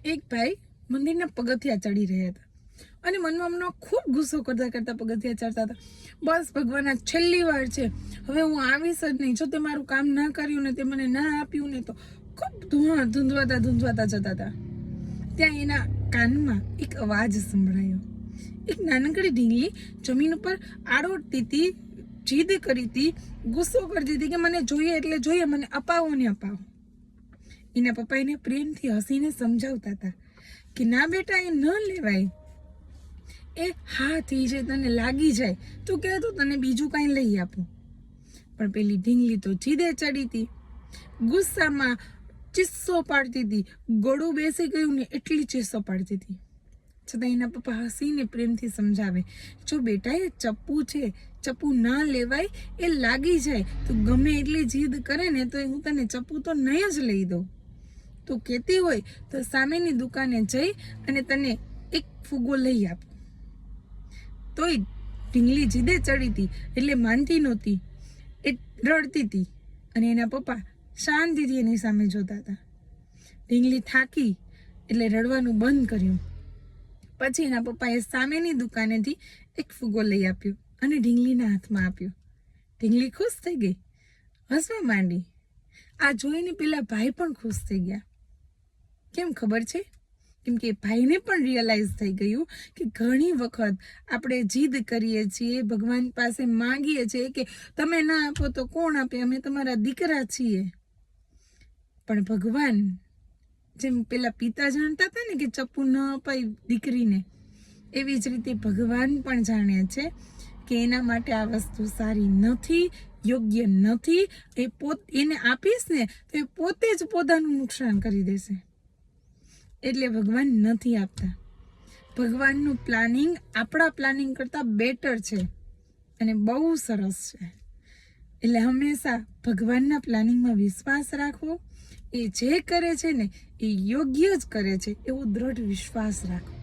એક ભાઈ મંદિરના પગથિયા ચડી રહ્યા હતા અને મનમાં ખૂબ ગુસ્સો કરતા કરતા પગથિયા ચડતા હતા. બસ ભગવાન, આ છેલ્લી વાર છે, હવે હું આવીશ જ નહીં. જો તે મારું કામ ના કર્યું ને, તે મને ના આપ્યું ને, તો ખૂબ ધૂંધવાતા જતા હતા. ત્યાં એના કાનમાં એક અવાજ સંભળાયો. એક નાનકડી ઢીંગલી જમીન ઉપર આડોડતી હતી, જીદ કરી હતી, ગુસ્સો કરતી હતી કે મને જોઈએ એટલે જોઈએ, મને અપાવો ને અપાવો. એના પપ્પા એને પ્રેમથી હસીને સમજાવતા હતા કે ના બેટા, એ ન લેવાય. એ હા થઈ જાય, તને લાગી જાય, તું કહે તો તને બીજું કાંઈ લઈ આપું. પણ પેલી ઢીંગલી તો જીદે ચડી હતી, ગુસ્સામાં ચીસ્સો પાડતી હતી. ગળું બેસી ગયું ને એટલી ચીસ્સો પાડતી હતી. છતાં એના પપ્પા હસીને પ્રેમથી સમજાવે, જો બેટા, એ ચપ્પુ છે, ચપ્પુ ના લેવાય, એ લાગી જાય. તું ગમે એટલી જીદ કરે ને તો હું તને ચપ્પુ તો નહીં જ લઈ દઉં. તું કહેતી હોય તો સામેની દુકાને જઈ અને તને એક ફૂગો લઈ આપું. તોય ઢીંગલી જીદે ચડી હતી એટલે માનતી નહોતી, એ રડતી હતી અને એના પપ્પા શાંતિથી એની સામે જોતા હતા. ઢીંગલી થાકી એટલે રડવાનું બંધ કર્યું. પછી એના પપ્પાએ સામેની દુકાનેથી એક ફૂગો લઈ આપ્યો અને ઢીંગલીના હાથમાં આપ્યો. ઢીંગલી ખુશ થઈ ગઈ, હસવા માંડી. આ જોઈને પેલા ભાઈ પણ ખુશ થઈ ગયા. કેમ ખબર છે? કેમ કે ભાઈને પણ રિયલાઇઝ થઈ ગયું કે ઘણી વખત આપણે જીદ કરીએ છીએ, ભગવાન પાસે માંગીએ છીએ કે તમે ના આપો તો કોણ આપે, અમે તમારા દીકરા છીએ. પણ ભગવાન, જેમ પેલા પિતા જાણતા હતા ને કે ચપ્પુ ન અપાય દીકરીને, એવી જ રીતે ભગવાન પણ જાણે છે કે એના માટે આ વસ્તુ સારી નથી, યોગ્ય નથી. એને આપીશ ને તો એ પોતે જ પોતાનું નુકસાન કરી દેશે. એટલે ભગવાન નથી આપતા. ભગવાનનું પ્લાનિંગ આપણા પ્લાનિંગ કરતાં બેટર છે અને બહુ સરસ છે. એટલે હંમેશા ભગવાનના પ્લાનિંગમાં વિશ્વાસ રાખવો. એ જે કરે છે ને એ યોગ્ય જ કરે છે એવો દ્રઢ વિશ્વાસ રાખવો.